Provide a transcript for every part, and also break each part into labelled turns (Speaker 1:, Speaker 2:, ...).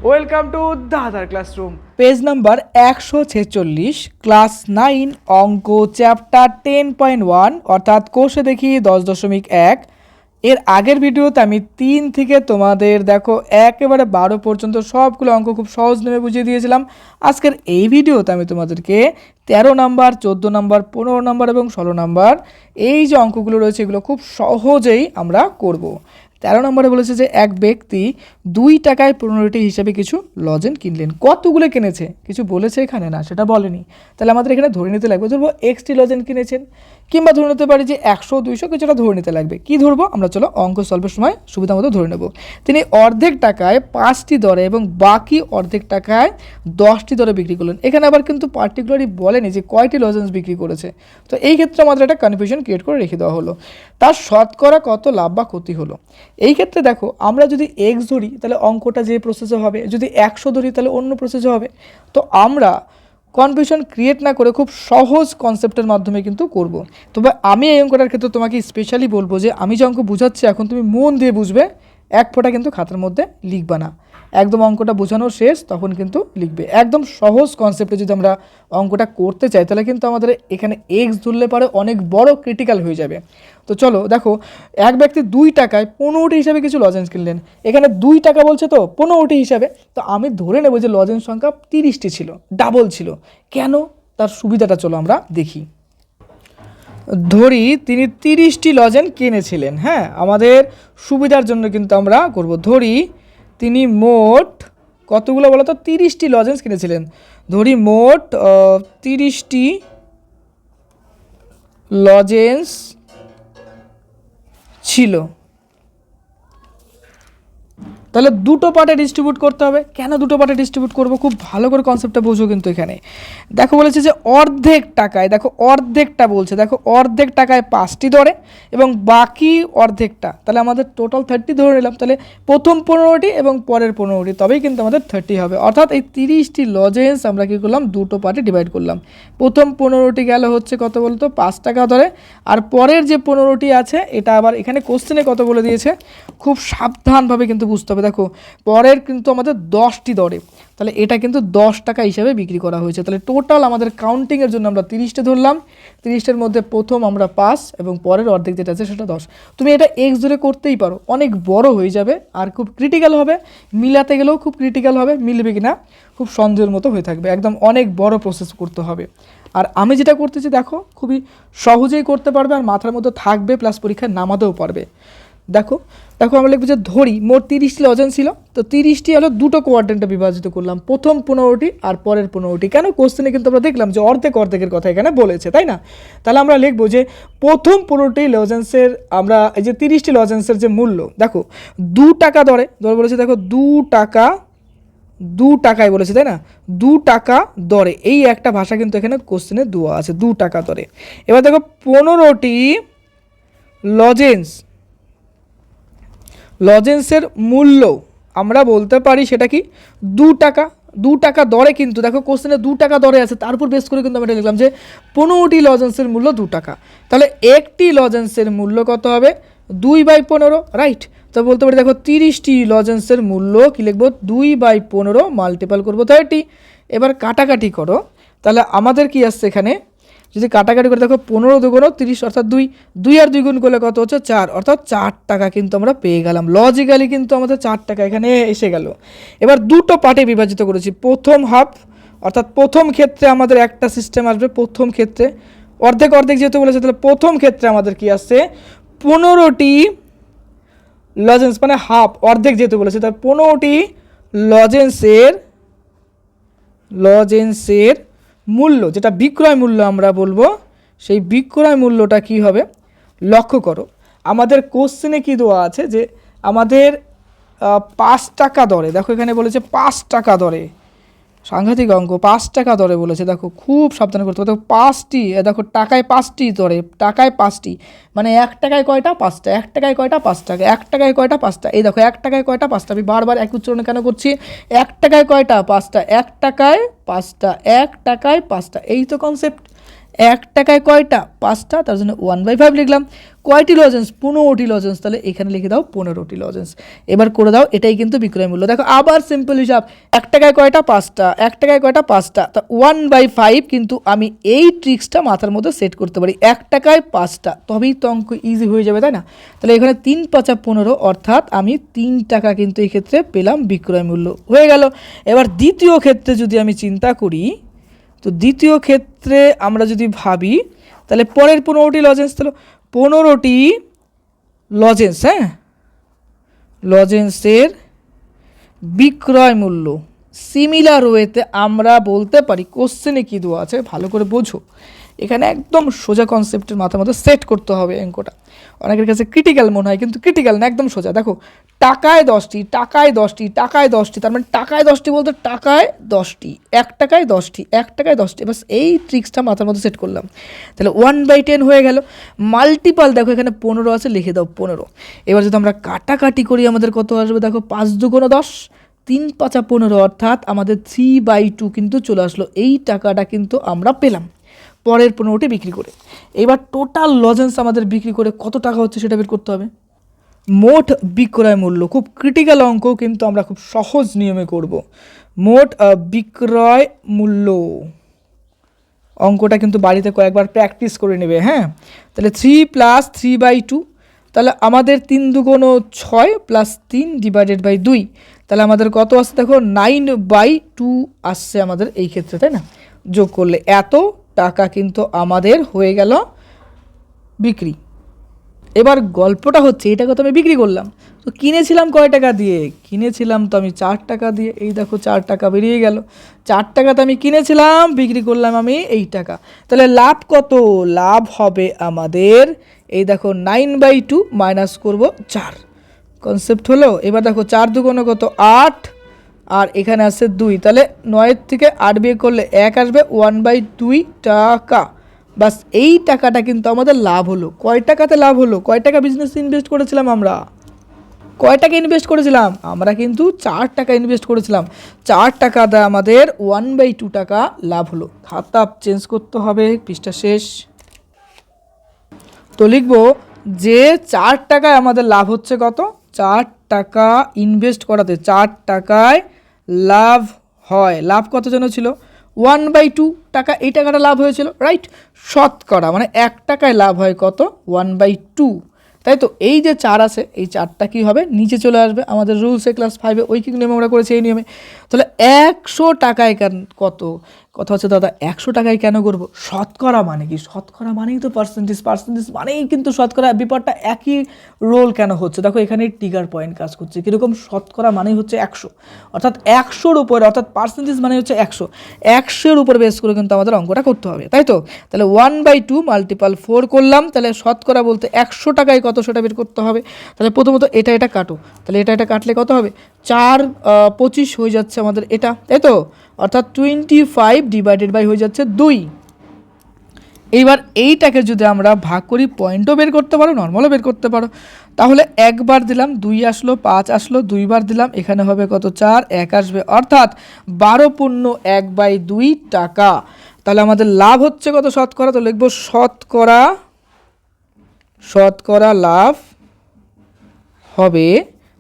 Speaker 1: Welcome to দাদার classroom.
Speaker 2: Page number 146, class 9, অঙ্ক chapter 10.1 অর্থাৎ কোষে দেখি 10.1। এর আগের ভিডিওতে আমি 3 থেকে তোমাদের দেখো একেবারে 12 পর্যন্ত সবগুলো অঙ্ক খুব সহজ নেমে বুঝিয়ে দিয়েছিলাম। আজকের এই ভিডিওতে আমি তোমাদেরকে 13 নাম্বার, 14 নাম্বার, 15 নাম্বার এবং 16 নাম্বার এই যে অঙ্কগুলো রয়েছে এগুলো খুব সহজেই আমরা করব। 13 নম্বরে বলেছে যে এক ব্যক্তি 2 টাকায় 15টি হিসাবে কিছু লজেন কিনলেন। কতগুলো কিনেছে কিছু বলেছে এখানে, না সেটা বলেনি। তাহলে আমাদের এখানে ধরে নিতে লাগবে, ধরবো এক্সটি লজেন কিনেছেন, কিংবা ধরে নিতে পারি যে 100 200 কিছুটা ধরে নিতে লাগবে। কি ধরবো আমরা, চলো অঙ্ক সলভের সময় সুবিধা মতো ধরে নেব। তিনি অর্ধেক টাকায় 5টি দরে এবং বাকি অর্ধেক টাকায় 10টি দরে বিক্রি করলেন। এখানে আবার কিন্তু পার্টিকুলারলি বলেনি যে কয়টি লজেন্স বিক্রি করেছে। তো এই ক্ষেত্রে আমাদের একটা কনফিউশন ক্রিয়েট করে রেখে দেওয়া হলো। তার শতকরা কত লাভ বা ক্ষতি হলো। এই ক্ষেত্রে দেখো আমরা যদি এক্স ধরি তাহলে অঙ্কটা যে প্রসেসে হবে, যদি 100 ধরি তাহলে অন্য প্রসেসে হবে। তো আমরা কনফিউশন ক্রিয়েট না করে খুব সহজ কনসেপ্টের মাধ্যমে কিন্তু করব। তবে আমি এই অঙ্কটার ক্ষেত্রে তোমাকে স্পেশালি বলবো যে আমি যে অঙ্ক বুঝাচ্ছি এখন তুমি মন দিয়ে বুঝবে, এক ফোঁটা কিন্তু খাতার মধ্যে লিখবা না। একদম অঙ্কটা বোঝানো শেষ তখন কিন্তু লিখবে। একদম সহজ কনসেপ্টে যদি আমরা অঙ্কটা করতে চাই তাহলে কিন্তু আমাদের এখানে এক্স ধরলে পারে অনেক বড় ক্রিটিক্যাল হয়ে যাবে। তো চলো দেখো, এক ব্যক্তি 2 টাকায় 15টি হিসাবে কিছু লজেন্স কিনলেন। এখানে 2 টাকা বলছে তো 15টি হিসাবে, তো আমি ধরে নেব যে লজেন্স সংখ্যা 30টি ছিল, ডাবল ছিল। কেন, তার সুবিধাটা চলো আমরা দেখি। ধরি তিনি 30টি লজেন্স কিনেছিলেন। হ্যাঁ, আমাদের সুবিধার জন্য কিন্তু আমরা করব। ধরি তিনি মোট কতগুলো বলো তো, 30টি লজেন্স কিনেছিলেন। ধরি মোট 30টি লজেন্স ছিল। তাহলে দুটো পার্টে ডিস্ট্রিবিউট করতে হবে। কেন দুটো পার্টে ডিস্ট্রিবিউট করবো, খুব ভালো করে কনসেপ্টটা বোঝো কিন্তু এখানে। দেখো বলেছে যে অর্ধেক টাকায়, দেখো অর্ধেকটা বলছে, দেখো অর্ধেক টাকায় 5টি দরে এবং বাকি অর্ধেকটা, তাহলে আমাদের টোটাল 30 ধরে নিলাম। তাহলে প্রথম 15টি এবং পরের 15টি, তবেই কিন্তু আমাদের 30 হবে। অর্থাৎ এই 30টি লজেন্স আমরা কী করলাম, দুটো পার্টে ডিভাইড করলাম। প্রথম 15টি গেল হচ্ছে কত বলতো, 5 টাকা দরে, আর পরের যে 15টি আছে এটা আবার এখানে কোশ্চেনে কত বলে দিয়েছে, খুব সাবধানভাবে কিন্তু বুঝতে হবে। দেখো পরের কিন্তু আমাদের 10টি দরে, তাহলে এটা কিন্তু 10 টাকা হিসাবে বিক্রি করা হয়েছে। তাহলে টোটাল আমাদের কাউন্টিংয়ের জন্য আমরা 30টা ধরলাম। 30টার মধ্যে প্রথম আমরা 5 এবং পরের অর্ধেক যেটা আছে সেটা 10। তুমি এটা এক্স ধরে করতেই পারো, অনেক বড় হয়ে যাবে আর খুব ক্রিটিক্যাল হবে, মিলাতে গেলেও খুব ক্রিটিক্যাল হবে, মিলবে কি না খুব সন্দেহের মতো হয়ে থাকবে, একদম অনেক বড় প্রসেস করতে হবে। আর আমি যেটা করতেছি দেখো খুবই সহজেই করতে পারবে আর মাথার মধ্যে থাকবে, প্লাস পরীক্ষায় নামাতেও পারবে। দেখো দেখো আমরা লিখবো যে ধরি মোট 30টি লজেন্স ছিল, তো 30টি হলো দুটো কোয়াড্রেন্টে বিভাজিত করলাম, প্রথম 15টি আর পরের 15টি। কেন, কোশ্চেনে কিন্তু আমরা দেখলাম যে অর্ধেক অর্ধেকের কথা এখানে বলেছে, তাই না? তাহলে আমরা লিখবো যে প্রথম 15টি লজেন্সের আমরা এই যে 30টি লজেন্সের যে মূল্য, দেখো 2 টাকা দরে, ধরে বলেছে দেখো 2 টাকায় বলেছে, তাই না? 2 টাকা দরে, এই একটা ভাষা কিন্তু এখানে কোশ্চেনে দেওয়া আছে, 2 টাকা দরে। এবার দেখো 15টি লজেন্সের মূল্য আমরা বলতে পারি সেটা কি 2 টাকা। 2 টাকা দরে, কিন্তু দেখো কোশ্চেনে 2 টাকা দরে আছে, তার উপর বেস করে কিন্তু আমরা লিখলাম যে 15টি লজেন্সের মূল্য 2 টাকা। তাহলে একটি লজেন্সের মূল্য কত হবে, 2/15, রাইট? তো বলতে পারি দেখো 30টি লজেন্সের মূল্য কি লিখবো, 2/15 মাল্টিপাল করবো 30। এবার কাটাকাটি করো, তাহলে আমাদের কি আসছে এখানে, যদি কাটাকাটি করে দেখো 15 2 30 অর্থাৎ 2 আর 2 গুণ করলে কত হচ্ছে 4, অর্থাৎ 4 টাকা কিন্তু আমরা পেয়ে গেলাম। লজিক্যালি কিন্তু আমাদের 4 টাকা এখানে এসে গেল। এবার দুটো পার্টে বিভাজিত করেছি, প্রথম হাফ অর্থাৎ প্রথম ক্ষেত্রে আমাদের একটা সিস্টেম আসবে, প্রথম ক্ষেত্রে অর্ধেক অর্ধেক যেহেতু বলেছে তাহলে প্রথম ক্ষেত্রে আমাদের কি আসছে 15টি লজেন্স, মানে হাফ অর্ধেক যেহেতু বলেছে তার 15টি লজেন্সের মূল্য, যেটা বিক্রয় মূল্য আমরা বলবো, সেই বিক্রয় মূল্যটা কি হবে। লক্ষ্য করো আমাদের কোশ্চেনে কি দেওয়া আছে যে আমাদের 5 টাকা দরে, দেখো এখানে বলেছে 5 টাকা দরে, সাংঘাতিক অঙ্ক, 5 টাকা দরে বলেছে। দেখো খুব সাবধানে করতে হবে। দেখো 5টি, দেখো টাকায় 5টি দরে, টাকায় 5টি মানে 1 টাকায় কয়টা, 5টা, 1 টাকায় কয়টা, 5 টাকা, 1 টাকায় কয়টা, 5টা। এই দেখো 1 টাকায় কয়টা, 5টা, আমি বারবার এক উচ্চারণে কেন করছি, 1 টাকায় কয়টা, 5টা, 1 টাকায় 5টা, 1 টাকায় 5টা, এই তো কনসেপ্ট। 1 টাকায় কয়টা? 5টা, তার জন্য 1/5 লিখলাম। কয়টি লজেন্স? 15টি লজেন্স, তাহলে এখানে লিখে দাও 15টি লজেন্স। এবার করে দাও, এটাই কিন্তু বিক্রয় মূল্য। দেখো আবার সিম্পল হিসাব, 1 টাকায় কয়টা? 5টা, 1 টাকায় কয়টা? 5টা, তা 1/5 কিন্তু আমি এই ট্রিক্সটা মাথার মধ্যে সেট করতে পারি, 1 টাকায় 5টা, তবেই তো অঙ্ক ইজি হয়ে যাবে, তাই না? তাহলে এখানে 3 5 15, অর্থাৎ আমি 3 টাকা কিন্তু এই ক্ষেত্রে পেলাম বিক্রয় মূল্য, হয়ে গেল। এবার দ্বিতীয় ক্ষেত্রে যদি আমি চিন্তা করি, তো দ্বিতীয় ক্ষেত্রে আমরা যদি ভাবি, তাহলে পরের 15টি লজেন্স, তাহলে 15টি লজেন্স, হ্যাঁ, লজেন্সের বিক্রয় মূল্য সিমিলার ওয়েতে আমরা বলতে পারি, কোশ্চেনে কী দেওয়া আছে ভালো করে বোঝো, এখানে একদম সোজা কনসেপ্টের মাথার মধ্যে সেট করতে হবে অঙ্কটা। অনেকের কাছে ক্রিটিক্যাল মনে হয়, কিন্তু ক্রিটিক্যাল না, একদম সোজা। দেখো টাকায় 10টি, টাকায় 10টি, টাকায় 10টি, তার মানে টাকায় 10টি বলতে টাকায় 10টি, 1 টাকায় 10টি, 1 টাকায় 10টি, বাস এই ট্রিক্সটা মাথার মধ্যে সেট করলাম। তাহলে 1/10 হয়ে গেল। মাল্টিপাল দেখো এখানে 15 আছে, লিখে দাও 15। এবার যদি আমরা কাটাকাটি করি আমাদের কত আসবে? দেখো 5 2 10, 3 5 15, অর্থাৎ আমাদের 3/2 কিন্তু চলে আসলো। এই টাকাটা কিন্তু আমরা পেলাম পরের 15টি বিক্রি করে। এবার টোটাল লজেন্স আমাদের বিক্রি করে কত টাকা হচ্ছে সেটা বের করতে হবে। মোট বিক্রয় মূল্য, খুব ক্রিটিক্যাল অঙ্ক, কিন্তু আমরা খুব সহজ নিয়মে করব। মোট বিক্রয় মূল্য অঙ্কটা কিন্তু বাড়িতে কয়েকবার প্র্যাকটিস করে নেবে, হ্যাঁ। তাহলে 3 + 3/2, তাহলে আমাদের 3 2 6 + 3 / 2, তাহলে আমাদের কত আসছে? দেখো 9/2 আসছে আমাদের এই ক্ষেত্রে, তাই না? যোগ করলে এত টাকা কিন্তু আমাদের হয়ে গেল বিক্রি। এবার গল্পটা হচ্ছে, এটাকে তো আমি বিক্রি করলাম, তো কিনেছিলাম কয় টাকা দিয়ে? কিনেছিলাম তো আমি 4 টাকা দিয়ে। এই দেখো 4 টাকা বেরিয়ে গেল। 4 টাকাতে আমি কিনেছিলাম, বিক্রি করলাম আমি এই টাকা। তাহলে লাভ কত? লাভ হবে আমাদের, এই দেখো 9/2 মাইনাস করবো 4, কনসেপ্ট হলো। এবার দেখো 4 2 কত? 8, আর এখানে আছে 2, তাহলে 9 থেকে 8 বিয়োগ করলে 1 আসবে, 1/2 টাকা। বাস এই টাকাটা কিন্তু আমাদের লাভ হলো। কয় টাকাতে লাভ হলো? কয় টাকা বিজনেসে ইনভেস্ট করেছিলাম আমরা? কয় টাকা ইনভেস্ট করেছিলাম? আমরা কিন্তু 4 টাকা ইনভেস্ট করেছিলাম। 4 টাকাতে আমাদের 1/2 টাকা লাভ হলো। খাতা চেঞ্জ করতে হবে, পৃষ্ঠা শেষ। তো লিখবো যে 4 টাকায় আমাদের লাভ হচ্ছে কত? 4 টাকা ইনভেস্ট করাতে 4 টাকায় লাভ হয়। লাভ কত যেন ছিল? 1/2 টাকা, এই টাকাটা লাভ হয়েছিল, রাইট? শতকরা মানে 1 টাকায় লাভ হয় কত? 1/2, তাই তো? এই যে 4 আছে, এই 4টা কী হবে? নিচে চলে আসবে। আমাদের রুলসে ক্লাস 5-এ ঐকিক নিয়মে আমরা করেছি এই নিয়মে। তাহলে 100 টাকায় কত? কথা হচ্ছে দাদা 100 টাকায় কেন করবো? শতকরা মানে কি? শতকরা মানেই তো পার্সেন্টেজ, পার্সেন্টেজ মানেই কিন্তু শতকরা। ব্যাপারটা একই রোল কেন হচ্ছে? দেখো এখানে ট্রিগার পয়েন্ট কাজ করছে কীরকম? শতকরা মানেই হচ্ছে 100, অর্থাৎ 100-র উপরে, অর্থাৎ পার্সেন্টেজ মানে হচ্ছে 100, 100-এর উপর বেস করে কিন্তু আমাদের অঙ্কটা করতে হবে, তাই তো? তাহলে 1/2 × 4 করলাম, তাহলে শতকরা বলতে 100 টাকায় কত সেটা বের করতে হবে। তাহলে প্রথমত এটা কাটো, তাহলে এটা কাটলে কত হবে? 4 25 হয়ে যাচ্ছে আমাদের এটা, তাই তো? অর্থাৎ 25 / হয়ে যাচ্ছে 2। এইবার এইটাকে যদি আমরা ভাগ করি, পয়েন্টও বের করতে পারো, নর্মালও বের করতে পারো। তাহলে একবার দিলাম 2 আসলো, 5 আসলো, 2বার দিলাম, এখানে হবে কত? 4, 1 আসবে, অর্থাৎ 12/1/2 টাকা। তাহলে আমাদের লাভ হচ্ছে কত শতকরা? তো লিখবো শতকরা লাভ হবে,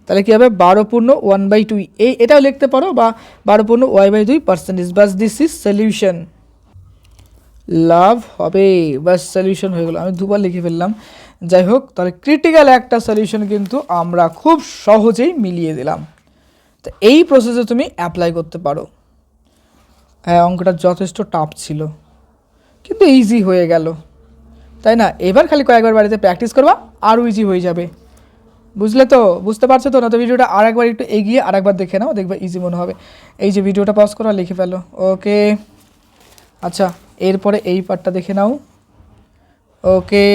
Speaker 2: তাহলে কী হবে? 12/1/2, এটাও লিখতে পারো, বা 12/y/2%। বাস দিস ইজ সলিউশন। লাভ হবে, বাস সলিউশন হয়ে গেল। আমি দুবার লিখে ফেললাম, যাই হোক। তাহলে ক্রিটিক্যাল একটা সলিউশন কিন্তু আমরা খুব সহজেই মিলিয়ে দিলাম। তো এই প্রসেসে তুমি অ্যাপ্লাই করতে পারো। হ্যাঁ, অঙ্কটা যথেষ্ট টাফ ছিল, কিন্তু ইজি হয়ে গেল, তাই না? এবার খালি কয়েকবার বাড়িতে প্র্যাকটিস করবা, আরও ইজি হয়ে যাবে। বুঝলে তো? বুঝতে পারছো তো? না তো ভিডিওটা আরেকবার একটু এগিয়ে আরেকবার দেখে নাও, দেখবে ইজি মনে হবে। এই যে ভিডিওটা পজ করো, লিখে ফেলো, ওকে। আচ্ছা, এরপরে এই পার্টটা দেখে নাও, ওকে।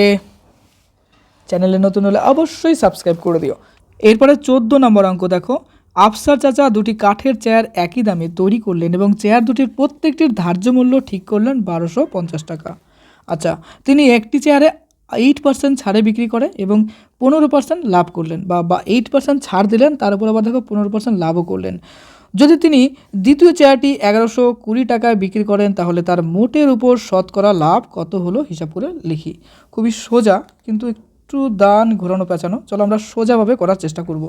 Speaker 2: চ্যানেলে নতুন হলে অবশ্যই সাবস্ক্রাইব করে দিও। এরপরে 14 নম্বর অঙ্ক দেখো। আফসার চাচা দুটি কাঠের চেয়ার একই দামে তৈরি করলেন এবং চেয়ার দুটির প্রত্যেকটির ধার্য মূল্য ঠিক করলেন 1250 টাকা। আচ্ছা, তিনি একটি চেয়ারে 8% ছাড়ে বিক্রি করে এবং 15% লাভ করলেন, বা 8% ছাড় দিলেন, তার উপর আবার দেখো 15% লাভও করলেন। যদি তিনি দ্বিতীয় চেয়ারটি 1120 টাকায় বিক্রি করেন তাহলে তার মোটের উপর শতকরা লাভ কত হলো হিসাব করে লিখি। খুবই সোজা, কিন্তু একটু দান ঘোরানো পেঁচানো। চলো আমরা সোজাভাবে করার চেষ্টা করব।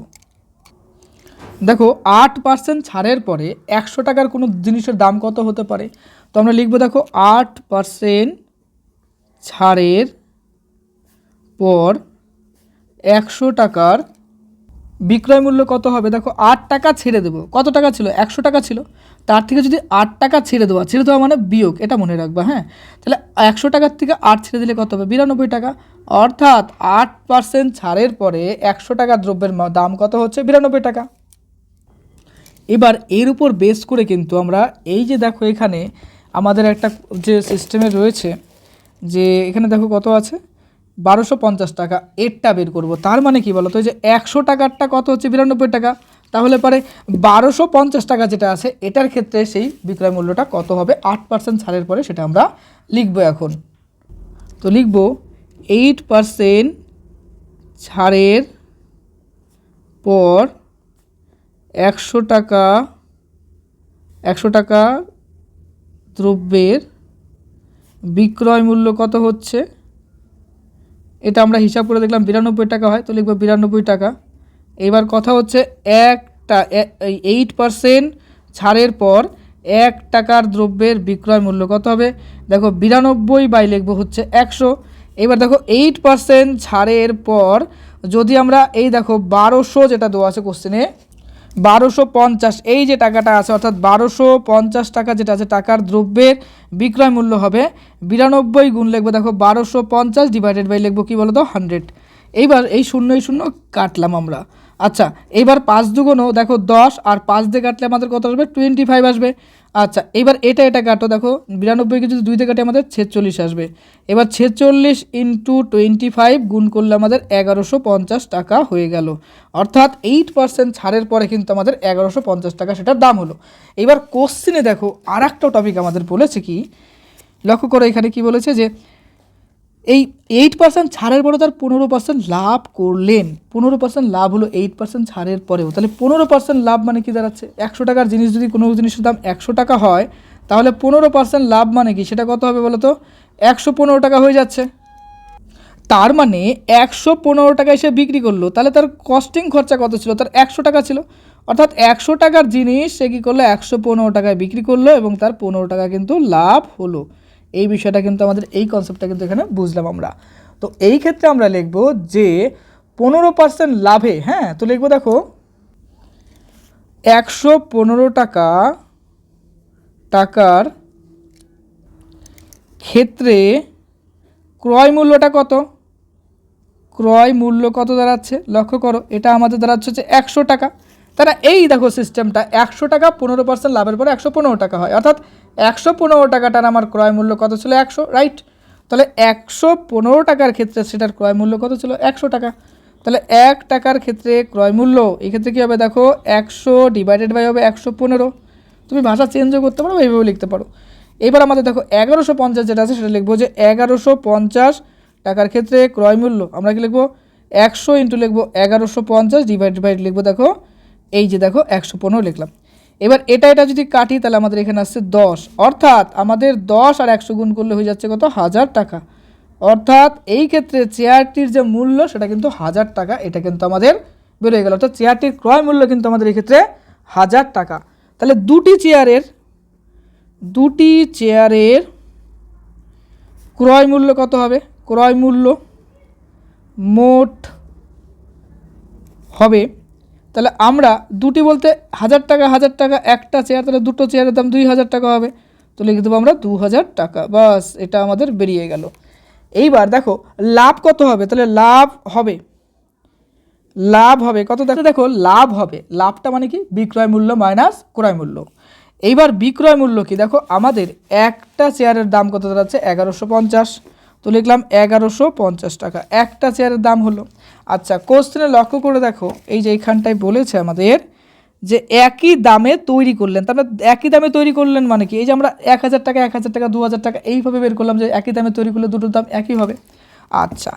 Speaker 2: দেখো 8% ছাড়ের পরে 100 টাকার কোনো জিনিসের দাম কত হতে পারে? তো আমরা লিখব, দেখো 8% ছাড়ের পর 100 টাকার বিক্রয় মূল্য কত হবে? দেখো 8 টাকা ছেড়ে দেবো, কত টাকা ছিল? 100 টাকা ছিল। তার থেকে যদি 8 টাকা ছেড়ে দেওয়া মানে বিয়োগ, এটা মনে রাখবা। হ্যাঁ, তাহলে 100 টাকার থেকে 8 ছেড়ে দিলে কত হবে? 92 টাকা। অর্থাৎ 8% ছাড়ের পরে 100 টাকা দ্রব্যের দাম কত হচ্ছে? 92 টাকা। এবার এর উপর বেস করে কিন্তু আমরা এই যে দেখো এখানে আমাদের একটা যে সিস্টেমে রয়েছে, যে এখানে দেখো কত আছে, 1250 টাকা, এরটা বের করব। তার মানে কি বলতো, যে 100 টাকারটা কত হচ্ছে? 92 টাকা। তাহলে পরে 1250 টাকা যেটা আছে এটার ক্ষেত্রে সেই বিক্রয় মূল্যটা কত হবে 8% ছাড়ের পরে, সেটা আমরা লিখব এখন। তো লিখব 8% ছাড়ের পর 100 টাকা দ্রব্যের বিক্রয় মূল্য কত হচ্ছে, এটা আমরা হিসাব করে দেখলাম 92 টাকা হয়। তো লিখব 92 টাকা। এবার কথা হচ্ছে 8% ছাড়ের পর 1 টাকার দ্রব্যের বিক্রয় মূল্য কত হবে? দেখো 92 বাই লিখব হচ্ছে 100। এবার দেখো 8% ছাড়ের পর যদি আমরা এই দেখো 1200 যেটা দেওয়া আছে কোশ্চেনে, 1250 এই যে টাকাটা আছে, অর্থাৎ 1250 টাকা যেটা আছে টাকার দ্রব্যের বিক্রয় মূল্য হবে 92 গুণ লিখবো, দেখো 1250 ডিভাইডেড বাই লিখবো কি বলো তো 100। এইবার এই শূন্য কাটলাম আমরা। আচ্ছা, এইবার 5 দুগুণ দেখো 10, আর 5 দিয়ে কাটলে আমাদের কত আসবে? 25 আসবে। আচ্ছা, এবার এটা কাটো, দেখো 92কে যদি 2 দিয়ে কাটে আমাদের 46 আসবে। এবার 46 ইন্টু 25 গুণ করলে আমাদের 1150 টাকা হয়ে গেল। অর্থাৎ 8% ছাড়ের পরে কিন্তু আমাদের 1150 টাকা সেটার দাম হলো। এবার কোশ্চেনে দেখো আর একটা টপিক আমাদের বলেছে কি, লক্ষ্য করো এখানে কি বলেছে, যে এই 8% ছাড়ের পরে তার 15% লাভ করলেন। 15% লাভ হলো 8% ছাড়ের পরেও। তাহলে 15% লাভ মানে কি দাঁড়াচ্ছে? 100 টাকার জিনিস যদি কোনো জিনিসের দাম 100 টাকা হয়, তাহলে 15% লাভ মানে কি? সেটা কত হবে বলো তো? 115 টাকা হয়ে যাচ্ছে। তার মানে 115 টাকা এসে বিক্রি করলো, তাহলে তার কস্টিং খরচা কত ছিল? তার 100 টাকা ছিল। অর্থাৎ 100 টাকার জিনিস সে কী করলো? 115 টাকায় বিক্রি করলো এবং তার 15 টাকা কিন্তু লাভ হলো। এই বিষয়টা কিন্তু আমাদের, এই কনসেপ্টটা কিন্তু এখানে বুঝলাম আমরা। তো এই ক্ষেত্রে আমরা লিখব যে 15% লাভে, হ্যাঁ, তো লিখব দেখো 115 টাকার ক্ষেত্রে ক্রয় মূল্যটা কত? ক্রয় মূল্য কত দাঁড়াচ্ছে? লক্ষ্য করো, এটা আমাদের দাঁড়াচ্ছে হচ্ছে 100 টাকা। তারা এই দেখো সিস্টেমটা, 100 টাকা 15% লাভের পরে 115 টাকা হয়, অর্থাৎ 115 টাকাটার আমার ক্রয় মূল্য কত ছিল? 100, রাইট? তাহলে 115 টাকার ক্ষেত্রে সেটার ক্রয় মূল্য কত ছিল? 100 টাকা। তাহলে 1 টাকার ক্ষেত্রে ক্রয় মূল্য, এই ক্ষেত্রে কী হবে? দেখো 100 ডিভাইডেড বাই হবে 115। তুমি ভাষা চেঞ্জও করতে পারো, এইভাবে লিখতে পারো। এবার আমাদের দেখো 1150 যেটা আছে সেটা লিখবো, যে 1150 টাকার ক্ষেত্রে ক্রয় মূল্য আমরা কি লিখবো? 100 ইন্টু লিখবো 1150 ডিভাইডেড বাই লিখবো, দেখো এই যে দেখো 115 লিখলাম। এবার এটা যদি কাটি তাহলে আমাদের এখানে আসছে 10, অর্থাৎ আমাদের 10 আর 100 গুণ করলে হয়ে যাচ্ছে কত? 1000 টাকা। অর্থাৎ এই ক্ষেত্রে চেয়ারটির যে মূল্য সেটা কিন্তু 1000 টাকা, এটা কিন্তু আমাদের বেরোয় গেল। অর্থাৎ চেয়ারটির ক্রয় মূল্য কিন্তু আমাদের এই ক্ষেত্রে 1000 টাকা। তাহলে দুটি চেয়ারের ক্রয় মূল্য কত হবে? ক্রয় মূল্য মোট হবে, তাহলে আমরা দুটি বলতে 1000 টাকা একটা চেয়ার, তাহলে দুটো চেয়ারের দাম 2000 টাকা হবে। তো লিখে দেবো আমরা 2000 টাকা, বাস এটা আমাদের বেরিয়ে গেল। এইবার দেখো লাভ কত হবে? তাহলে লাভ হবে কত? দেখো লাভ হবে, লাভটা মানে কি? বিক্রয় মূল্য মাইনাস ক্রয় মূল্য। এইবার বিক্রয় মূল্য কি? দেখো আমাদের একটা চেয়ারের দাম কত দাঁড়াচ্ছে? 1150। তো লিখলাম 1150 টাকা একটা চেয়ারের দাম হলো। আচ্ছা, কোশ্চেনে লক্ষ্য করে দেখো, এই যে এইখানটায় বলেছে আমাদের যে একই দামে তৈরি করলেন। তারপরে একই দামে তৈরি করলেন মানে কি? এই যে আমরা 1000 টাকা 2000 টাকা এইভাবে বের করলাম, যে একই দামে তৈরি করলে দুটোর দাম একই হবে। আচ্ছা,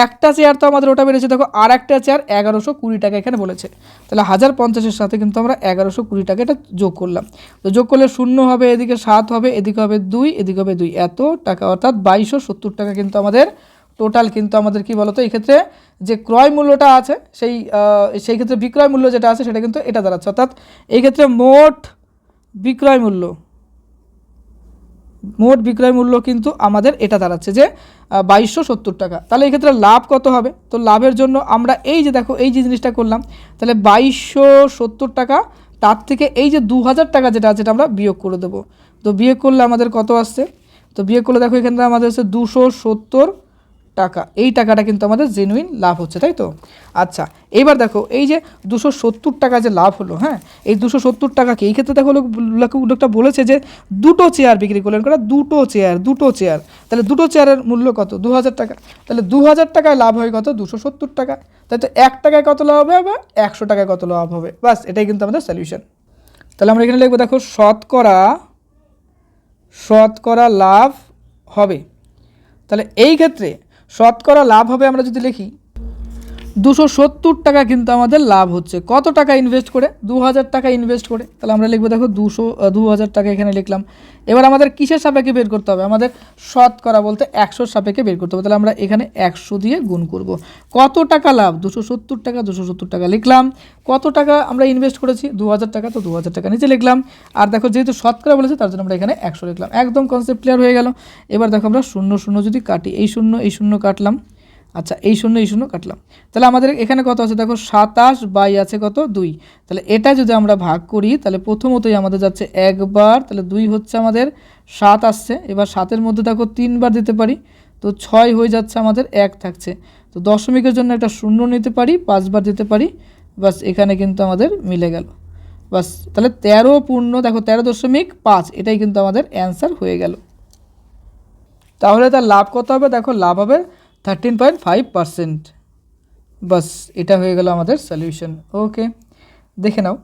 Speaker 2: একটা চেয়ার তো আমাদের ওটা বেড়েছে, দেখো আর একটা চেয়ার 1120 টাকা এখানে বলেছে, তাহলে 1050-এর সাথে কিন্তু আমরা 1120 টাকা এটা যোগ করলাম। তো যোগ করলে 0 হবে, এদিকে 7 হবে, এদিকে হবে 2, এদিকে হবে 2, এত টাকা অর্থাৎ 2270 টাকা কিন্তু আমাদের টোটাল কিন্তু আমাদের কি বলতো এই ক্ষেত্রে যে ক্রয় মূল্যটা আছে সেই ক্ষেত্রে বিক্রয় মূল্য যেটা আছে সেটা কিন্তু এটা দাঁড়াচ্ছে, অর্থাৎ এই ক্ষেত্রে মোট বিক্রয় মূল্য কিন্তু আমাদের এটা দাঁড়াচ্ছে যে 2270 টাকা। তাহলে এই ক্ষেত্রে লাভ কত হবে? তো লাভের জন্য আমরা এই যে দেখো এই যে জিনিসটা করলাম, তাহলে 2270 টাকা তার থেকে এই যে 2000 টাকা যেটা আছে এটা আমরা বিয়োগ করে দেবো। তো বিয়োগ করলে আমাদের কত আসছে? তো বিয়োগ করলে দেখো এখানে আমাদের হচ্ছে 270 টাকা, এই টাকাটা কিন্তু আমাদের জেনুইন লাভ হচ্ছে, তাই তো? আচ্ছা, এইবার দেখো এই যে 270 টাকা যে লাভ হলো, হ্যাঁ, এই 270 টাকাকে এই ক্ষেত্রে দেখো লোকটা বলেছে যে দুটো চেয়ার বিক্রি করলেন, দুটো চেয়ার, তাহলে দুটো চেয়ারের মূল্য কত? 2000 টাকা, তাহলে 2000 টাকায় লাভ হয় কত? 270 টাকা, তাই তো 1 টাকায় কত লাভ হবে বা 100 টাকায় কত লাভ হবে, বাস এটাই কিন্তু আমাদের সলিউশন। তাহলে আমরা এখানে লিখবো দেখো শতকরা লাভ হবে, তাহলে এই ক্ষেত্রে শতকরা লাভ হবে আমরা যদি লিখি 270 টাকা কিন্তু আমাদের লাভ হচ্ছে, কত টাকা ইনভেস্ট করে? 2000 টাকা ইনভেস্ট করে, তাহলে আমরা লিখবো দেখো 2000 টাকা এখানে লিখলাম। এবার আমাদের কিসের সাপেক্ষে বের করতে হবে? আমাদের শতকরা বলতে 100 সাপেক্ষে বের করতে হবে, তাহলে আমরা এখানে 100 দিয়ে গুণ করব। কত টাকা লাভ? 270 টাকা লিখলাম। কত টাকা আমরা ইনভেস্ট করেছি? 2000 টাকা, তো 2000 টাকা নিচে লিখলাম। আর দেখো যেহেতু শতকরা বলেছে তার জন্য আমরা এখানে 100 লিখলাম। একদম কনসেপ্ট ক্লিয়ার হয়ে গেল। এবার দেখো আমরা 0 যদি কাটি, এই শূন্য কাটলাম, আচ্ছা এই শূন্য কাটলাম, তাহলে আমাদের এখানে কত আছে দেখো 27 বাই আছে কত 2, তাহলে এটা যদি আমরা ভাগ করি তাহলে প্রথমতই আমাদের যাচ্ছে একবার, তাহলে 2 হচ্ছে আমাদের 7 আসছে, এবার 7-এর মধ্যে দেখো 3 বার দিতে পারি, তো 6 হয়ে যাচ্ছে আমাদের 1 থাকছে, তো দশমিকের জন্য একটা 0 নিতে পারি, 5 বার দিতে পারি, বাস এখানে কিন্তু আমাদের মিলে গেল, বাস তাহলে 13 পূর্ণ দেখো 13.5, এটাই কিন্তু আমাদের অ্যান্সার হয়ে গেল। তাহলে তার লাভ কত হবে? দেখো লাভ হবে 13.5%, বাস এটা হয়ে গেল আমাদের সলিউশন। ওকে, দেখে নাও।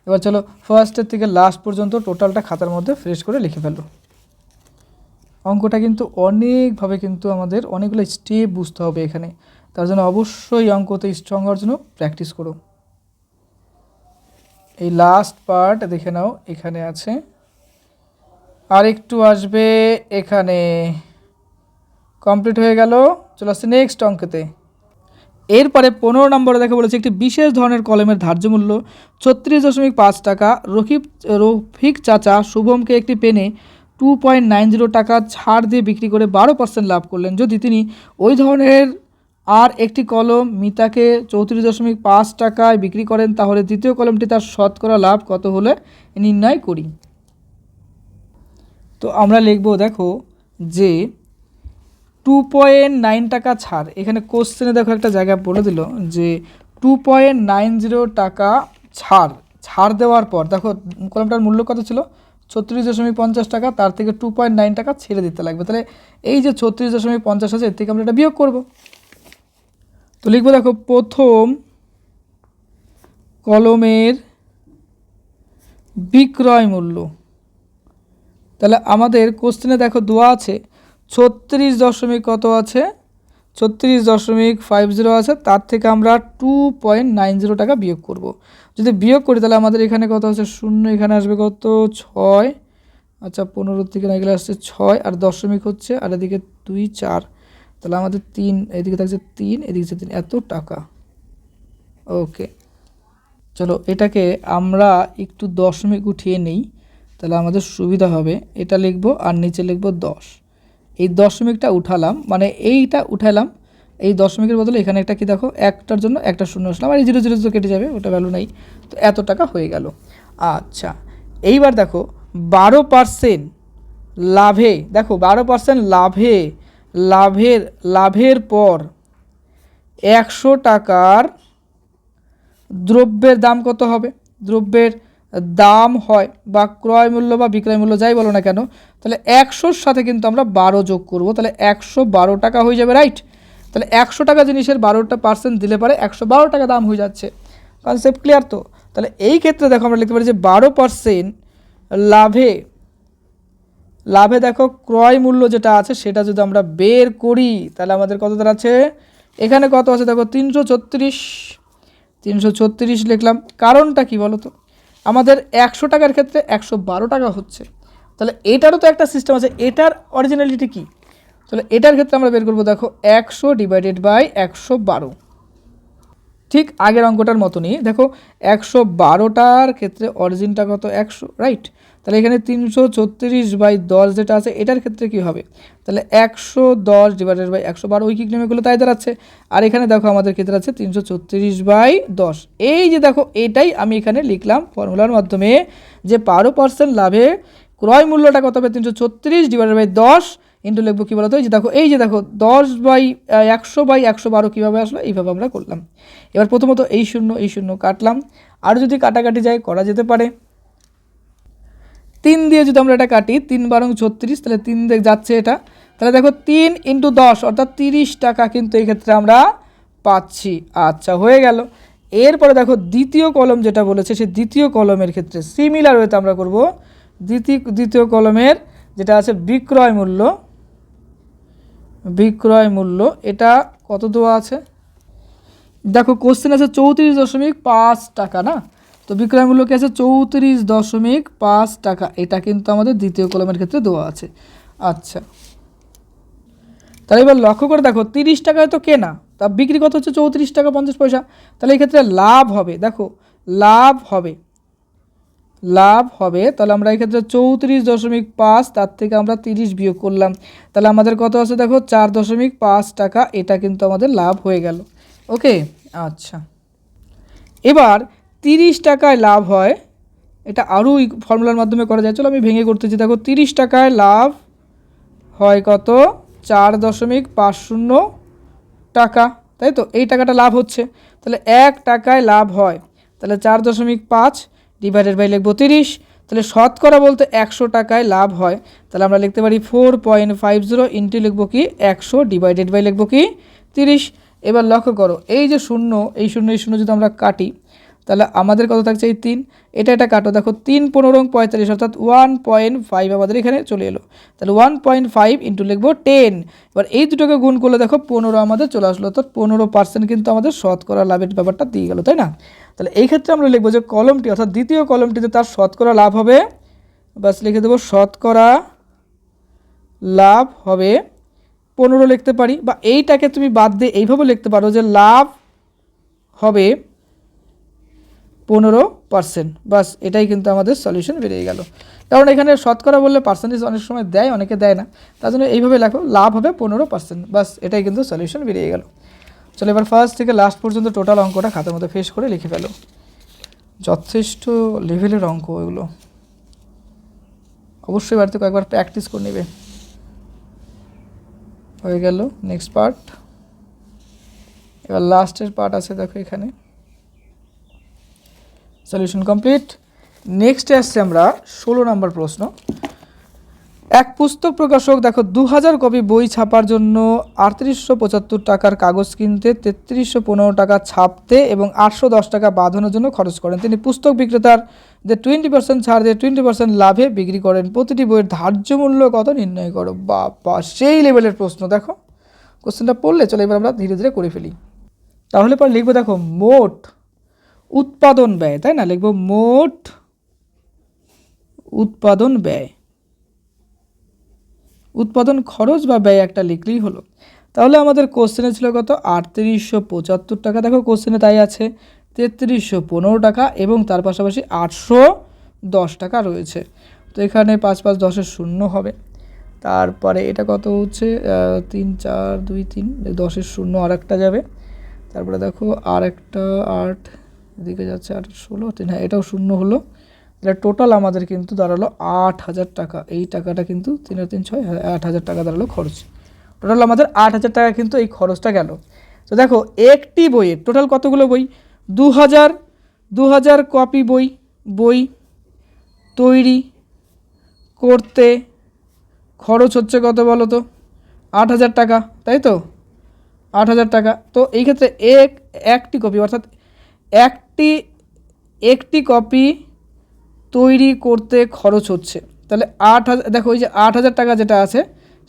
Speaker 2: এবার চলো ফার্স্টের থেকে লাস্ট পর্যন্ত টোটালটা খাতার মধ্যে ফ্রেশ করে লিখে ফেলো। অঙ্কটা কিন্তু অনেকভাবে কিন্তু আমাদের অনেকগুলো স্টেপ বুঝতে হবে এখানে, তার জন্য অবশ্যই অঙ্কতে স্ট্রং হওয়ার জন্য প্র্যাকটিস করো। এই লাস্ট পার্ট দেখে নাও, এখানে আছে, আর একটু আসবে এখানে, কমপ্লিট হয়ে গেল। চলে আসছে নেক্সট অঙ্কেতে। এরপরে 15 নম্বরে দেখা বলেছে একটি বিশেষ ধরনের কলমের ধার্য মূল্য 36.5 টাকা। রফিক চাচা শুভমকে একটি পেনে 2.90 টাকা ছাড় দিয়ে বিক্রি করে 12% লাভ করলেন। যদি তিনি ওই ধরনের আর একটি কলম মিতাকে 34.5 টাকায় বিক্রি করেন তাহলে দ্বিতীয় কলমটি তার শতকরা লাভ কত হলে নির্ণয় করি। তো আমরা লিখব দেখো যে 2.9 টাকা ছাড়, এখানে কোশ্চেনে দেখো একটা জায়গায় বলে দিল যে 2.90 টাকা ছাড় দেওয়ার পর দেখো কলমটার মূল্য কত ছিল? 36.50 টাকা, তার থেকে 2.9 টাকা ছেড়ে দিতে লাগবে, তাহলে এই যে 36.50 আছে এর থেকে আমরা এটা বিয়োগ করব। তো লিখবো দেখো প্রথম কলমের বিক্রয় মূল্য, তাহলে আমাদের কোশ্চেনে দেখো দেওয়া আছে 36 কত আছে 36.50 আছে, তার থেকে আমরা 2.90 টাকা বিয়োগ করব। যদি বিয়োগ করি তাহলে আমাদের এখানে কত আছে 0, এখানে আসবে কত 6, আচ্ছা 15 থেকে এগুলো আসছে 6 আর দশমিক হচ্ছে, আর এদিকে 2 4, তাহলে আমাদের 3, এদিকে থাকছে 3, এদিকে 3, এত টাকা। ওকে, চলো এটাকে আমরা একটু দশমিক উঠিয়ে নেই, তাহলে আমাদের সুবিধা হবে। এটা লিখব আর নিচে লিখব 10, এই দশমিকটা উঠালাম মানে এইটা উঠালাম, এই দশমিকের বদলে এখানে একটা কি দেখো একটার জন্য একটা 0 আসলাম, আর এই 0 0 তো কেটে যাবে, ওটা ভ্যালু নেই, তো এত টাকা হয়ে গেল। আচ্ছা এইবার দেখো 12% লাভে, দেখো 12% লাভের পর 100 টাকার দ্রব্যের দাম কত হবে? দ্রব্যের দাম হয় বা ক্রয় মূল্য বা বিক্রয় মূল্য যাই বলো না কেন, তাহলে 100-র সাথে কিন্তু আমরা 12 যোগ করব, তাহলে 112 টাকা হয়ে যাবে, রাইট? তাহলে 100 টাকা জিনিসের 12% দিলে পারে 112 টাকা দাম হয়ে যাচ্ছে। কনসেপ্ট ক্লিয়ার তো? তাহলে এই ক্ষেত্রে দেখো আমরা লিখতে পারি যে 12% লাভে দেখো ক্রয় মূল্য যেটা আছে সেটা যদি আমরা বের করি তাহলে আমাদের কত দাঁড়াচ্ছে, এখানে কত আছে দেখো 336 লিখলাম। কারণটা কি বলো তো, আমাদের 100 টাকার ক্ষেত্রে 112 টাকা হচ্ছে, তাহলে এটারও তো একটা সিস্টেম আছে, এটার অরিজিনালিটি কি, তাহলে এটার ক্ষেত্রে আমরা বের করবো দেখো 100 ডিভাইডেড বাই 112, ঠিক আগের অঙ্কটার মতনই দেখো 112টার ক্ষেত্রে অরিজিনটা কত 100, রাইট। তাহলে এখানে 336/10 যেটা আছে এটার ক্ষেত্রে কি হবে, তাহলে 110 ডিভাইডেড বাই 112 ঐকিক নিয়মগুলো তাই দাঁড়াচ্ছে। আর এখানে দেখো আমাদের ক্ষেত্রে আছে 336/10, এই যে দেখো এটাই আমি এখানে লিখলাম ফর্মুলার মাধ্যমে যে 12% লাভে ক্রয় মূল্যটা কত হবে 336 ডিভাইডেড বাই 10 ইন্টু লিখবো কী বলতো, এই যে দেখো 10/100/112 কীভাবে আসলো, এইভাবে আমরা করলাম। এবার প্রথমত এই শূন্য কাটলাম, আর যদি কাটাকাটি যায় করা যেতে পারে, 3 দিয়ে যদি আমরা এটা কাটি 3 বারং 36, তাহলে 3 দিয়ে যাচ্ছে এটা, তাহলে দেখো 3 × 10 অর্থাৎ 30 টাকা কিন্তু এই ক্ষেত্রে আমরা পাচ্ছি। আচ্ছা, হয়ে গেল। এরপরে দেখো দ্বিতীয় কলম যেটা বলেছে সেই দ্বিতীয় কলমের ক্ষেত্রে সিমিলার ওয়েতে আমরা করব। দ্বিতীয় কলমের যেটা আছে বিক্রয় মূল্য এটা কত দেওয়া আছে দেখো, কোশ্চেন আছে 34.5 টাকা না, তো বিক্রয় মূল্য কি আছে 34.5 টাকা, এটা কিন্তু আমাদের দ্বিতীয় কলমের ক্ষেত্রে দেওয়া আছে। আচ্ছা, তাহলে এবার লক্ষ্য করে দেখো 30 টাকায় তো কেনা, তা বিক্রি কত হচ্ছে 34 টাকা 50 পয়সা, তাহলে এই ক্ষেত্রে লাভ হবে, দেখো লাভ হবে, তাহলে আমরা এই ক্ষেত্রে 34.5 তার থেকে আমরা 30 বিয়োগ করলাম, তাহলে আমাদের কত আছে দেখো 4.5 টাকা, এটা কিন্তু আমাদের লাভ হয়ে গেল। ওকে, আচ্ছা, এবার 30 টাকায় লাভ হয়, এটা আরও ফর্মুলার মাধ্যমে করা যায়, চলো আমি ভেঙে করতেছি। দেখো 30 টাকায় লাভ হয় কত 4.50 টাকা, তাই তো, এই টাকাটা লাভ হচ্ছে, তাহলে 1 টাকায় লাভ হয়, তাহলে 4.5 ডিভাইডেড বাই লিখবো 30, তাহলে শতকরা বলতে 100 টাকায় লাভ হয়, তাহলে আমরা লিখতে পারি 4.50 ইন্টু লিখবো কি 100 ডিভাইডেড বাই লিখবো কি 30। এবার লক্ষ্য করো এই যে এই শূন্য যদি আমরা কাটি তাহলে আমাদের কত থাকছে এই 3, এটা কাটো, দেখো 3 15 45 অর্থাৎ 1.5 আমাদের এখানে চলে এলো, তাহলে 1.5 ইন্টু লিখবো 10, এবার এই দুটোকে গুণ করলে দেখো 15 আমাদের চলে আসলো, অর্থাৎ 15% কিন্তু আমাদের শতকরা লাভের ব্যাপারটা দিয়ে গেল, তাই না। তাহলে এই ক্ষেত্রে আমরা লিখবো যে কলমটি অর্থাৎ দ্বিতীয় কলমটিতে তার শতকরা লাভ হবে, বাস লিখে দেবো শতকরা লাভ হবে 15 লিখতে পারি, বা এইটাকে তুমি বাদ দিয়ে এইভাবে লিখতে পারো যে লাভ হবে 15%, বাস এটাই কিন্তু আমাদের সলিউশন বেরিয়ে গেল। কারণ এখানে শতকরা বললে পার্সেন্টেজ অনেক সময় দেয়, অনেকে দেয় না, তার জন্য এইভাবে লেখো লাভ হবে 15%, বাস এটাই কিন্তু সলিউশন বেরিয়ে গেল। চলো এবার ফার্স্ট থেকে লাস্ট পর্যন্ত টোটাল অঙ্কটা খাতার মধ্যে ফেস করে লিখে ফেলো, যথেষ্ট লেভেলের অঙ্ক এগুলো, অবশ্যই বাড়িতে কয়েকবার প্র্যাকটিস করে নেবে। হয়ে গেল নেক্সট পার্ট, এবার লাস্টের পার্ট আছে দেখো এখানে, সলিউশন কমপ্লিট। নেক্সটে আসছে আমরা 16 নম্বর প্রশ্ন। এক পুস্তক প্রকাশক দেখো 2000 কপি বই ছাপার জন্য 3875 টাকার কাগজ কিনতে 3315 টাকা ছাপতে এবং 810 টাকা বাঁধানোর জন্য খরচ করেন। তিনি পুস্তক বিক্রেতার যে 20% ছাড় দিয়ে 20% লাভে বিক্রি করেন। প্রতিটি বইয়ের ধার্য মূল্য কত নির্ণয় করো। বাবা, সেই লেভেলের প্রশ্ন। দেখো কোশ্চেনটা পড়লে চলো এবার আমরা ধীরে ধীরে করে ফেলি। তাহলে পর লিখবো দেখো মোট উৎপাদন ব্যয়, তাই না, লিখবো মোট উৎপাদন ব্যয়, উৎপাদন খরচ বা ব্যয় একটা লিখলেই হলো। তাহলে আমাদের কোশ্চেনে ছিল কত 3875 টাকা, দেখো কোশ্চেনে তাই আছে 3315 টাকা এবং তার পাশাপাশি 810 টাকা রয়েছে। তো এখানে 5 5 10 শূন্য হবে, তারপরে এটা কত হচ্ছে 3 4 2 3 10 শূন্য আর একটা যাবে, তারপরে দেখো আর একটা 8 এদিকে যাচ্ছে 8 16 3, হ্যাঁ এটাও শূন্য হলো, তাহলে টোটাল আমাদের কিন্তু দাঁড়ালো 8000 টাকা। এই টাকাটা কিন্তু 3 আর 3 6, 8000 টাকা দাঁড়ালো খরচ। টোটাল আমাদের 8000 টাকা কিন্তু এই খরচটা গেল। তো দেখো একটি বইয়ের টোটাল কতগুলো বই, 2000 কপি বই তৈরি করতে খরচ হচ্ছে কত বলো তো 8000 টাকা, তাই তো 8000 টাকা। তো এই ক্ষেত্রে একটি কপি অর্থাৎ একটি কপি তৈরি করতে খরচ হচ্ছে, তাহলে 8,000, দেখো ওই যে 8,000 টাকা যেটা আছে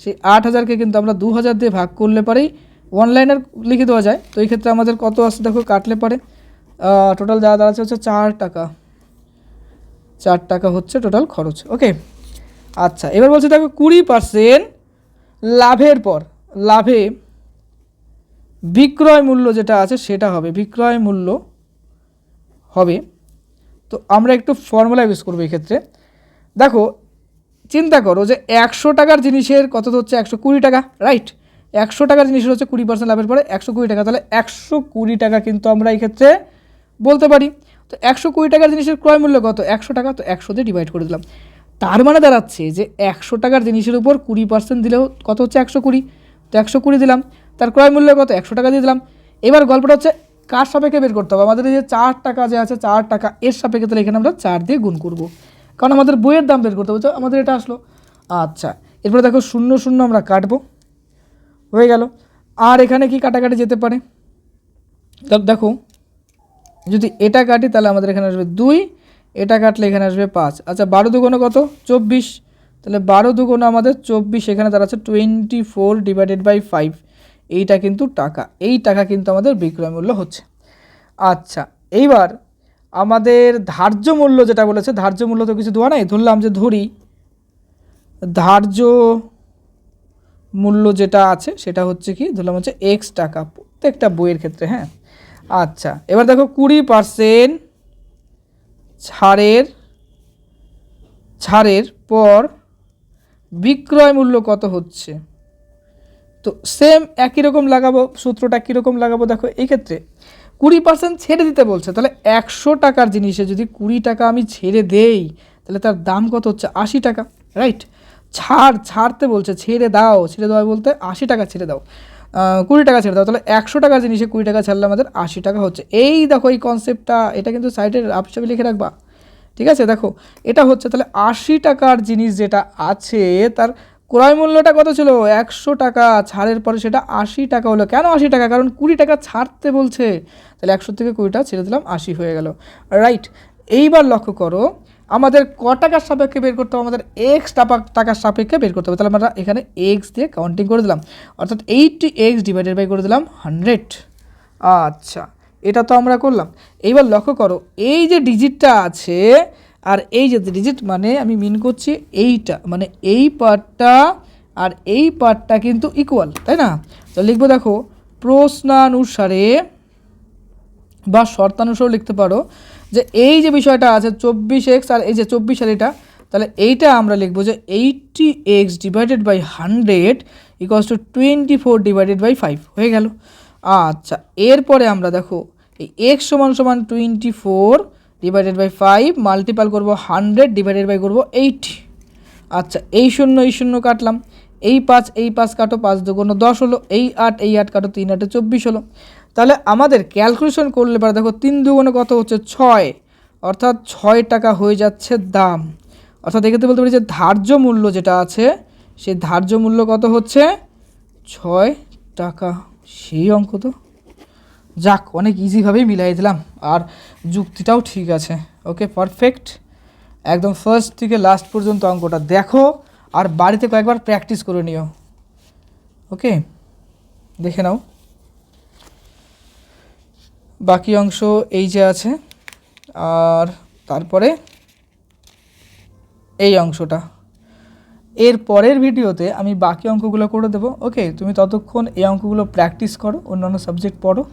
Speaker 2: সেই 8,000কে কিন্তু আমরা 2,000 দিয়ে ভাগ করলে পরেই অনলাইনের লিখে দেওয়া যায়। তো এই ক্ষেত্রে আমাদের কত আসছে দেখো, কাটলে পরে টোটাল যা দাঁড়াচ্ছে হচ্ছে 4 টাকা। 4 টাকা হচ্ছে টোটাল খরচ। ওকে, আচ্ছা এবার বলছে দেখো 20% লাভের পর লাভে বিক্রয় মূল্য যেটা আছে সেটা হবে, বিক্রয় মূল্য হবে। তো আমরা একটু ফর্মুলা ইউজ করবো এই ক্ষেত্রে। দেখো চিন্তা করো যে 100 টাকার জিনিসের কত হচ্ছে 120 টাকা, রাইট? 100 টাকার জিনিসের হচ্ছে 20% লাভের পরে 120 টাকা, তাহলে 120 টাকা কিন্তু আমরা এই ক্ষেত্রে বলতে পারি। তো 120 টাকার জিনিসের ক্রয় মূল্য কত? 100 টাকা, তো 100 দিয়ে ডিভাইড করে দিলাম। তার মানে দাঁড়াচ্ছে যে 100 টাকার জিনিসের উপর 20% দিলেও কত হচ্ছে 120, তো 120 দিলাম। তার ক্রয় মূল্য কত? 100 টাকা দিয়ে দিলাম। এবার গল্পটা হচ্ছে কার সাপেক্ষে বের করতে হবে? আমাদের এই যে 4 টাকা যে আছে 4 টাকা এর সাপেক্ষে, তাহলে এখানে আমরা 4 দিয়ে গুণ করব, কারণ আমাদের বইয়ের দাম বের করতে হবে। তো আমাদের এটা আসলো। আচ্ছা এরপরে দেখো 0 0 আমরা কাটবো, হয়ে গেল। আর এখানে কি কাটাকাটি যেতে পারে? দেখো যদি এটা কাটি তাহলে আমাদের এখানে আসবে 2, এটা কাটলে এখানে আসবে 5। আচ্ছা 12 দুগুণ কত? 24, তাহলে 12 দুগুণ আমাদের 24, এখানে দাঁড়াচ্ছে 24 ডিভাইডেড বাই 5। এইটা কিন্তু টাকা, এই টাকা কিন্তু আমাদের বিক্রয় মূল্য হচ্ছে। আচ্ছা এইবার আমাদের ধার্য মূল্য যেটা বলেছে, ধার্য মূল্য তো কিছু দেওয়া নাই, ধরলাম যে ধরি ধার্য মূল্য যেটা আছে সেটা হচ্ছে কি, ধরলাম হচ্ছে x টাকা প্রত্যেকটা বইয়ের ক্ষেত্রে। হ্যাঁ আচ্ছা এবার দেখো 20% ছাড়ের পর বিক্রয় মূল্য কত হচ্ছে। তো সেম একই রকম লাগাবো, সূত্রটা কীরকম লাগাবো দেখো, এই ক্ষেত্রে 20% ছেড়ে দিতে বলছে, তাহলে 100 টাকার জিনিসে যদি 20 টাকা আমি ছেড়ে দেই তাহলে তার দাম কত হচ্ছে? 80 টাকা, রাইট? ছাড়তে বলছে, ছেড়ে দাও বলতে 80 টাকা ছেড়ে দাও, 20 টাকা ছেড়ে দাও, তাহলে 100 টাকার জিনিসে 20 টাকা ছাড়লে আমাদের 80 টাকা হচ্ছে। এই দেখো এই কনসেপ্টটা, এটা কিন্তু সাইডের হিসাবে লিখে রাখবা, ঠিক আছে? দেখো এটা হচ্ছে, তাহলে 80 টাকার জিনিস যেটা আছে তার ক্রয় মূল্যটা কত ছিল? 100 টাকা, ছাড়ের পরে সেটা 80 টাকা হলো। কেন 80 টাকা? কারণ 20 টাকা ছাড়তে বলছে, তাহলে 100 থেকে 20টা ছেড়ে দিলাম, 80 হয়ে গেল, রাইট? এইবার লক্ষ্য করো আমাদের ক টাকার সাপেক্ষে বের করতে হবে? আমাদের এক্স টাকার সাপেক্ষে বের করতে হবে। তাহলে আমরা এখানে এক্স দিয়ে কাউন্টিং করে দিলাম, অর্থাৎ 80x ডিভাইডেড বাই করে দিলাম 100। আচ্ছা এটা তো আমরা করলাম। এইবার লক্ষ্য করো এই যে ডিজিটটা আছে আর এই যে ডিজিট, মানে আমি মিন করছি এইটা, মানে এই পার্টটা আর এই পার্টটা কিন্তু ইকুয়াল, তাই না? তো লিখবো দেখো প্রশ্নানুসারে বা শর্তানুসারেও লিখতে পারো যে এই যে বিষয়টা আছে 24x আর এই যে 24 আর এটা, তাহলে এইটা আমরা লিখবো যে 80x divided by 100 equals to 24 divided by 5 হয়ে গেল। আচ্ছা এরপরে আমরা দেখো এই x সমান সমান 24 ডিভাইডেড বাই 5 মাল্টিপাল করবো 100 ডিভাইডেড বাই করবো 80। আচ্ছা এই শূন্য কাটলাম, এই 5 কাটো, 5 দুগুণ 10 হলো, এই 8 কাটো, 3 8 24 হলো। তাহলে আমাদের ক্যালকুলেশন করলে পরে দেখো 3 দুগুণে কত হচ্ছে? 6, অর্থাৎ 6 টাকা হয়ে যাচ্ছে দাম। অর্থাৎ এক্ষেত্রে বলতে পারি যে ধার্য মূল্য যেটা আছে সেই ধার্য মূল্য কত হচ্ছে? 6 টাকা। সেই অঙ্ক তো যাক, অনেক ইজিভাবেই মিলাই দিলাম, আর যুক্তিটাও ঠিক আছে। ওকে পারফেক্ট, একদম ফার্স্ট থেকে লাস্ট পর্যন্ত অঙ্কটা দেখো আর বাড়িতে কয়েকবার প্র্যাকটিস করে নিও। ওকে দেখে নাও বাকি অংশ এই যে আছে, আর তারপরে এই অংশটা এর পরের ভিডিওতে আমি বাকি অঙ্কগুলো করে দেবো। ওকে তুমি ততক্ষণ এই অঙ্কগুলো প্র্যাকটিস করো, অন্যান্য সাবজেক্ট পড়ো,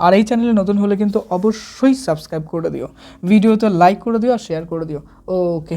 Speaker 2: আর এই চ্যানেলে নতুন হলে কিন্তু অবশ্যই সাবস্ক্রাইব করে দিও, ভিডিওতে লাইক করে দিও আর শেয়ার করে দিও। ওকে।